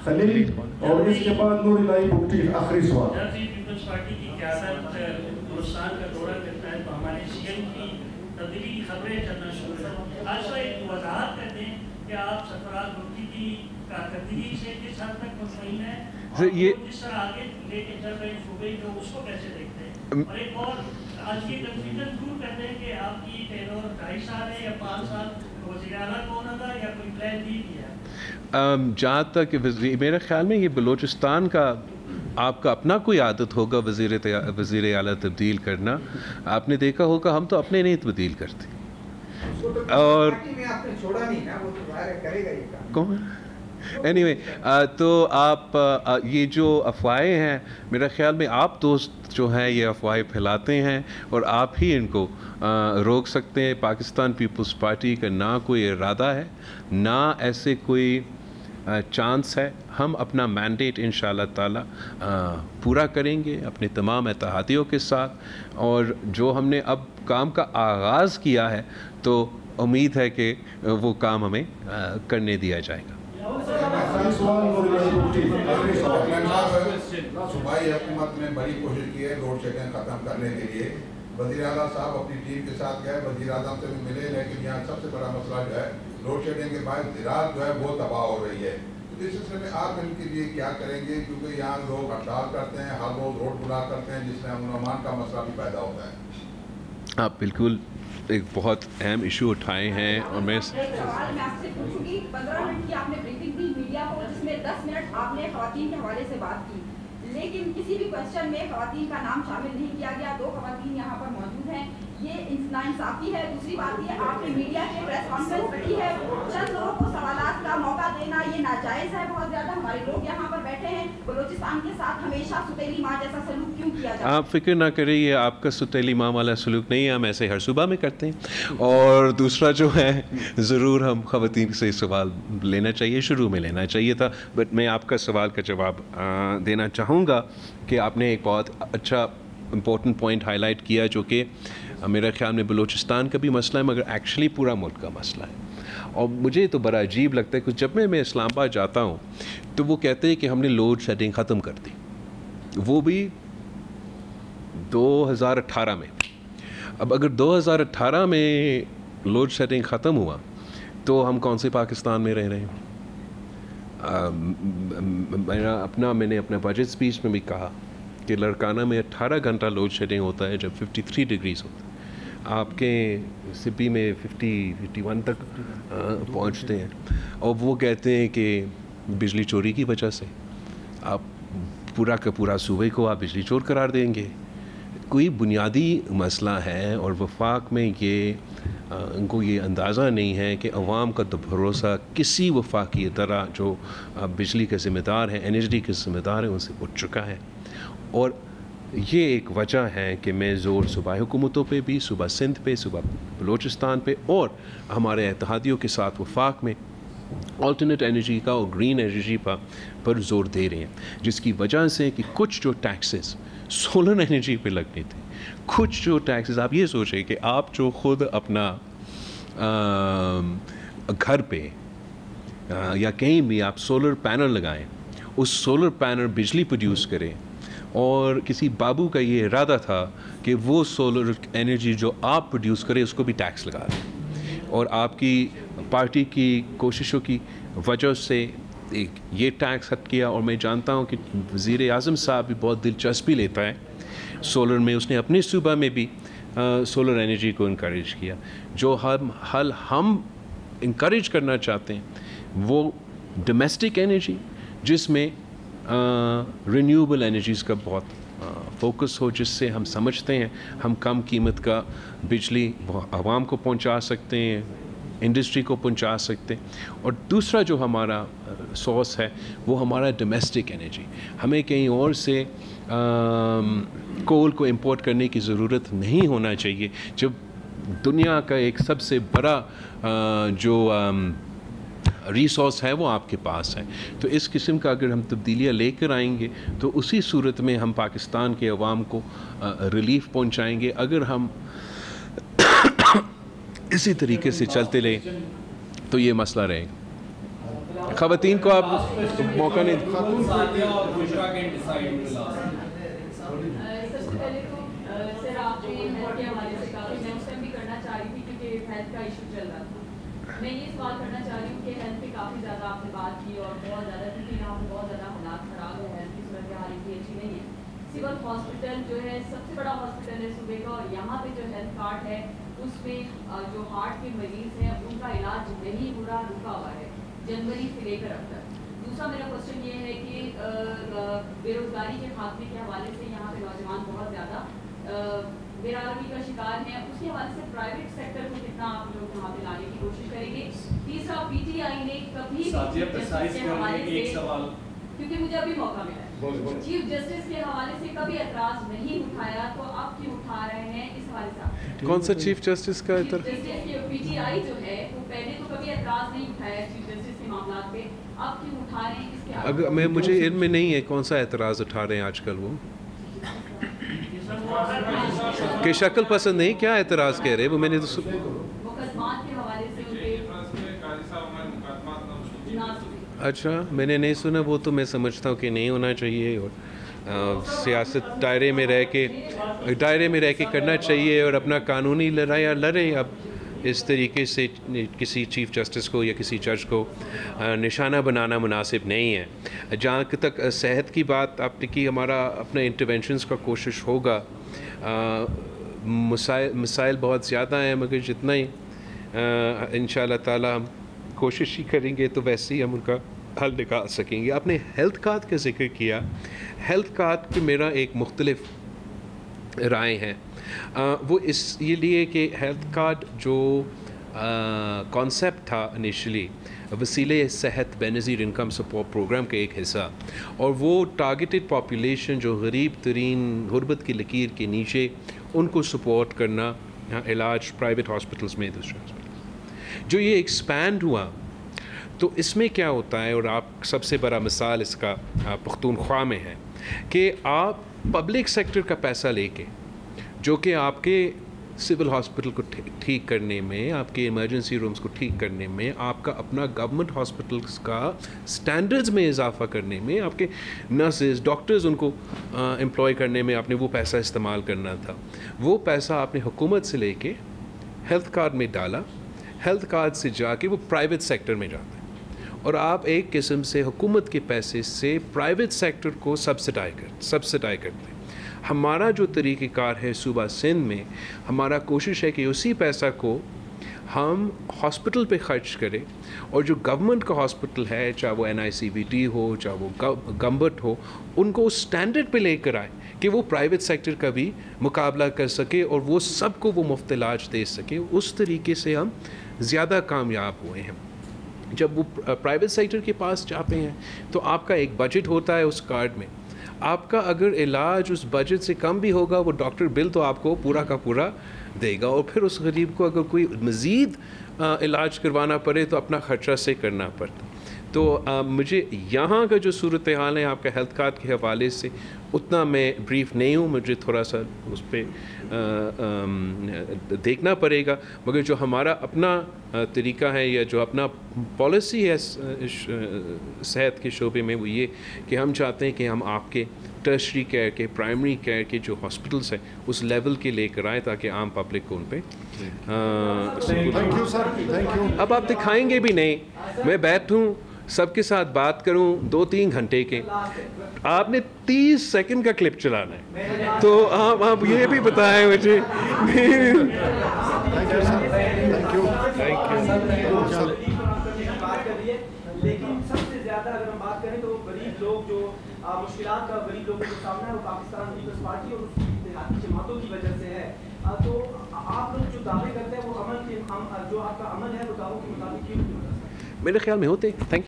خلیل اور اس کے بعد نور الہی بگٹی آخری سوال. پیپلز پارٹی کی قیادت ہندوستان کا دورہ کرتا ہے تو ہمارے سی ایم کی تبدیلی کی خبریں چلنا شروع ہیں. آج کا ایک وضاحت کرتے ہیں کہ آپ سرفراز مفتی کی کارکردگی سے کس حد تک مطمئن ہیں اور جس طرح آگے لے کے چل رہے صوبے جو اس کو کیسے دیکھتے ہیں. اور ایک اور آج کی کنفیوژن دور کرتے ہیں کہ آپ کی ٹینور 2.5 سال ہے یا 5 سال, وزیر اعلیٰ کون ہوگا یا کوئی پلان بی بھی ہے؟ جہاں تک میرے خیال میں یہ بلوچستان کا آپ کا اپنا کوئی عادت ہوگا وزیر اعلیٰ تبدیل کرنا. آپ نے دیکھا ہوگا ہم تو اپنے نہیں تبدیل کرتے. اور کون اینی وے تو آپ یہ جو افواہیں ہیں میرے خیال میں آپ دوست جو ہیں یہ افواہیں پھیلاتے ہیں اور آپ ہی ان کو روک سکتے ہیں. پاکستان پیپلز پارٹی کا نہ کوئی ارادہ ہے نہ ایسے کوئی چانس ہے. ہم اپنا مینڈیٹ انشاءاللہ تعالی پورا کریں گے اپنے تمام اتحادیوں کے ساتھ, اور جو ہم نے اب کام کا آغاز کیا ہے تو امید ہے کہ وہ کام ہمیں کرنے دیا جائے گا. صوبائی حکومت نے بڑی کوشش کی ہے لوڈ شیڈنگ ختم کرنے کے لیے. وزیر اعلیٰ صاحب اپنی ٹیم کے ساتھ گئے, وزیر اعظم سے بھی ملے, لیکن یہاں سب سے بڑا مسئلہ جو ہے لوڈ شیڈنگ کے بعد زراعت جو ہے وہ تباہ ہو رہی ہے. تو اس سلسلے میں آپ ان کے لیے کیا کریں گے, کیونکہ یہاں لوگ ہڑتال کرتے ہیں, ہر روز روڈ بلاک کرتے ہیں, جس میں امن و امان کا مسئلہ بھی پیدا ہوتا ہے. آپ بالکل ایک بہت اہم ایشو اٹھائے ہیں. اور میں سوال میں آپ سے پوچھوں گی, 15 منٹ کی آپ نے بریفنگ دی میڈیا کو جس میں 10 منٹ آپ نے خواتین کے حوالے سے بات کی, لیکن کسی بھی کوشچن میں خواتین کا نام شامل نہیں کیا گیا. 2 خواتین یہاں پر موجود ہیں, یہ ناانصافی ہے. دوسری بات یہ آپ نے میڈیا کے پریس کانفرنس رکھی ہے, چند لوگوں کو سوالات کا موقع دینا یہ ناجائز ہے بہت زیادہ. ہمارے لوگ یہاں پر بیٹھے ہیں, بلوچستان کے ساتھ ہمیشہ ستیلی ماں جیسا سلوک کیوں کیا جاتا ہے؟ آپ فکر نہ کریں, یہ آپ کا ستیلی ماں والا سلوک نہیں ہے, ہم ایسے ہر صوبہ میں کرتے ہیں. اور دوسرا جو ہے ضرور ہم خواتین سے سوال لینا چاہیے, شروع میں لینا چاہیے تھا. بٹ میں آپ کا سوال کا جواب دینا چاہوں گا کہ آپ نے ایک بہت اچھا امپورٹنٹ پوائنٹ ہائی لائٹ کیا جو کہ میرے خیال میں بلوچستان کا بھی مسئلہ ہے مگر ایکچولی پورا ملک کا مسئلہ ہے. اور مجھے تو بڑا عجیب لگتا ہے کہ جب میں اسلام آباد جاتا ہوں تو وہ کہتے ہیں کہ ہم نے لوڈ شیڈنگ ختم کر دی, وہ بھی 2018 میں. اب اگر 2018 میں لوڈ شیڈنگ ختم ہوا تو ہم کون سے پاکستان میں رہ رہے ہیں؟ میں نے اپنا بجٹ اسپیچ میں بھی کہا کہ لڑکانہ میں 18 گھنٹہ لوڈ شیڈنگ ہوتا ہے جب 53 ڈگریز ہوتا ہے. آپ کے سپی میں 51 تک پہنچتے ہیں, اور وہ کہتے ہیں کہ بجلی چوری کی وجہ سے آپ پورا کا پورا صوبے کو آپ بجلی چور قرار دیں گے. کوئی بنیادی مسئلہ ہے, اور وفاق میں یہ ان کو یہ اندازہ نہیں ہے کہ عوام کا تو بھروسہ کسی وفاقی ادارہ جو بجلی کے ذمہ دار ہیں, انرجی کے ذمہ دار ہیں, ان سے اٹھ چکا ہے. اور یہ ایک وجہ ہے کہ میں زور صوبائی حکومتوں پہ بھی, صوبہ سندھ پہ, صوبہ بلوچستان پہ اور ہمارے اتحادیوں کے ساتھ وفاق میں آلٹرنیٹ انرجی کا اور گرین انرجی پر زور دے رہے ہیں, جس کی وجہ سے کہ کچھ جو ٹیکسز سولر انرجی پہ لگنے تھے, کچھ جو ٹیکسز آپ یہ سوچیں کہ آپ جو خود اپنا گھر پہ یا کہیں بھی آپ سولر پینل لگائیں, اس سولر پینل بجلی پروڈیوس کریں, اور کسی بابو کا یہ ارادہ تھا کہ وہ سولر انرجی جو آپ پروڈیوس کرے اس کو بھی ٹیکس لگا دیں, اور آپ کی پارٹی کی کوششوں کی وجہ سے یہ ٹیکس ہٹ کیا. اور میں جانتا ہوں کہ وزیر اعظم صاحب بھی بہت دلچسپی لیتا ہے سولر میں, اس نے اپنے صوبہ میں بھی سولر انرجی کو انکریج کیا. جو حل ہم انکریج کرنا چاہتے ہیں وہ ڈومیسٹک انرجی, جس میں رینیوبل انرجیز کا بہت فوکس ہو, جس سے ہم سمجھتے ہیں ہم کم قیمت کا بجلی عوام کو پہنچا سکتے ہیں, انڈسٹری کو پہنچا سکتے ہیں. اور دوسرا جو ہمارا سورس ہے وہ ہمارا ڈومیسٹک انرجی. ہمیں کہیں اور سے کول کو امپورٹ کرنے کی ضرورت نہیں ہونا چاہیے, جب دنیا کا ایک سب سے بڑا جو ریسورس ہے وہ آپ کے پاس ہے. تو اس قسم کا اگر ہم تبدیلیاں لے کر آئیں گے تو اسی صورت میں ہم پاکستان کے عوام کو ریلیف پہنچائیں گے. اگر ہم اسی طریقے سے چلتے رہے تو یہ مسئلہ رہے گا. خواتین کو آپ موقع نہیں. سب سے پہلے تو سر آپ کے ہیلتھ کے حوالے سے کافی میں اس ٹائم بھی کرنا چاہ رہی تھی کیونکہ ہیلتھ کا ایشو چل رہا تھا. میں یہ سوال کرنا چاہ رہی ہوں کہ ہیلتھ پہ کافی زیادہ آپ نے بات کی اور بہت زیادہ کیونکہ یہاں پہ بہت زیادہ حالات خراب ہے, ہیلتھ کی صورت حال اتنی اچھی نہیں ہے. سول ہاسپٹل جو ہے سب سے بڑا ہاسپٹل ہے صوبے کا, اور یہاں پہ جو ہیلتھ کارڈ ہے اس میں جو ہارٹ کے مریض ہیں ان کا علاج نہیں ہو رہا, رکا ہوا ہے جنوری سے لے کر اب تک. دوسرا میرا کوشچن یہ ہے کہ بے روزگاری کے خاتمے کے حوالے سے یہاں پہ نوجوان بہت زیادہ بے روزگاری کا شکار ہیں, اس کے حوالے سے پرائیویٹ سیکٹر کو کتنا آپ لوگ یہاں پہ لانے کی کوشش کریں گے. تیسرا پی ٹی آئی نے کبھی کیونکہ مجھے ابھی موقع ملا ہے چیف جسٹس کے حوالے سے کبھی اعتراض نہیں اٹھایا, تو آپ کیوں اٹھا رہے ہیں اس حوالے سے؟ کون سا چیف جسٹس کا چیف جسٹس کی پی ٹی آئی جو ہے وہ پہلے تو کبھی اعتراض نہیں اٹھایا چیف جسٹس کے معاملات پہ, آپ کیوں اٹھا رہے ہیں اس کے؟ اگر مجھے علم میں نہیں ہے کون سا اعتراض اٹھا رہے ہیں آج کل وہ, کہ شکل پسند نہیں, کیا اعتراض کہہ رہے وہ میں نے تو مقدمات کے حوالے سے اچھا میں نے نہیں سنا وہ, تو میں سمجھتا ہوں کہ نہیں ہونا چاہیے, اور سیاست دائرے میں رہ کے کرنا چاہیے, اور اپنا قانونی لڑائیاں لڑیں. اب اس طریقے سے کسی چیف جسٹس کو یا کسی جج کو نشانہ بنانا مناسب نہیں ہے. جہاں تک صحت کی بات آپ نے کی, ہمارا اپنا انٹرونشنز کا کوشش ہوگا. مسائل بہت زیادہ ہیں, مگر جتنا ہی انشاءاللہ تعالی ہم کوشش ہی کریں گے تو ویسے ہی ہم ان کا حل نکال سکیں گے. آپ نے ہیلتھ کارڈ کا ذکر کیا. ہیلتھ کارڈ پہ میرا ایک مختلف رائے ہیں. وہ اس لیے کہ ہیلتھ کارڈ جو کانسیپٹ تھا انیشلی وسیلے صحت بینظیر انکم سپورٹ پروگرام کا ایک حصہ, اور وہ ٹارگیٹڈ پاپولیشن جو غریب ترین غربت کی لکیر کے نیچے, ان کو سپورٹ کرنا, علاج پرائیویٹ ہاسپٹلس میں, دوسرے ہاسپٹلس جو یہ ایکسپینڈ ہوا. تو اس میں کیا ہوتا ہے, اور آپ سب سے بڑا مثال اس کا پختونخوا میں ہے, کہ آپ پبلک سیکٹر کا پیسہ لے کے, جو کہ آپ کے سول ہاسپٹل کو ٹھیک کرنے میں, آپ کے ایمرجنسی رومز کو ٹھیک کرنے میں, آپ کا اپنا گورنمنٹ ہاسپٹلس کا سٹینڈرڈز میں اضافہ کرنے میں, آپ کے نرسز ڈاکٹرز ان کو امپلائی کرنے میں آپ نے وہ پیسہ استعمال کرنا تھا. وہ پیسہ آپ نے حکومت سے لے کے ہیلتھ کارڈ میں ڈالا, ہیلتھ کارڈ سے جا کے وہ پرائیویٹ سیکٹر میں جاتا ہے, اور آپ ایک قسم سے حکومت کے پیسے سے پرائیویٹ سیکٹر کو سبسڈائی کرتے ہیں. ہمارا جو طریقہ کار ہے صوبہ سندھ میں, ہمارا کوشش ہے کہ اسی پیسہ کو ہم ہاسپٹل پہ خرچ کریں, اور جو گورنمنٹ کا ہاسپٹل ہے, چاہے وہ NICVT ہو, چاہے وہ گمبٹ ہو, ان کو اسٹینڈرڈ پہ لے کر آئے کہ وہ پرائیویٹ سیکٹر کا بھی مقابلہ کر سکے, اور وہ سب کو وہ مفت علاج دے سکے. اس طریقے سے ہم زیادہ کامیاب ہوئے ہیں. جب وہ پرائیویٹ سیکٹر کے پاس جاتے ہیں تو آپ کا ایک بجٹ ہوتا ہے اس کارڈ میں, آپ کا اگر علاج اس بجٹ سے کم بھی ہوگا, وہ ڈاکٹر بل تو آپ کو پورا کا پورا دے گا, اور پھر اس غریب کو اگر کوئی مزید علاج کروانا پڑے تو اپنا خرچہ سے کرنا پڑتا. تو مجھے یہاں کا جو صورتحال ہے آپ کا ہیلتھ کارڈ کے حوالے سے اتنا میں بریف نہیں ہوں, مجھے تھوڑا سا اس پہ دیکھنا پڑے گا. مگر جو ہمارا اپنا طریقہ ہے یا جو اپنا پالیسی ہے صحت کے شعبے میں, وہ یہ کہ ہم چاہتے ہیں کہ ہم آپ کے ٹرشری کیئر کے, پرائمری کیئر کے جو ہاسپٹلس ہیں اس لیول کے لے کر آئیں, تاکہ عام پبلک کو ان پہ اب آپ دکھائیں گے بھی نہیں, میں بیٹھوں سب کے ساتھ بات کروں 2-3 گھنٹے کے, آپ نے 30 سیکنڈ کا کلپ چلانا ہے, تو آپ یہ بھی بتائیں مجھے. لیکن سب سے زیادہ اگر ہم بات کریں تو غریب لوگ جو مشکلات کا غریب لوگوں کو سامنا ہے وہ پاکستان پیپلز پارٹی اور اس کی اتحادی جماعتوں کی وجہ سے ہے. تو آپ لوگ جو دعوے کرتے ہیں وہ عمل کے جو آپ کا عمل ہے وہ دعووں کے مطابق کیوں؟ میرے خیال میں ہوتے. Thank you.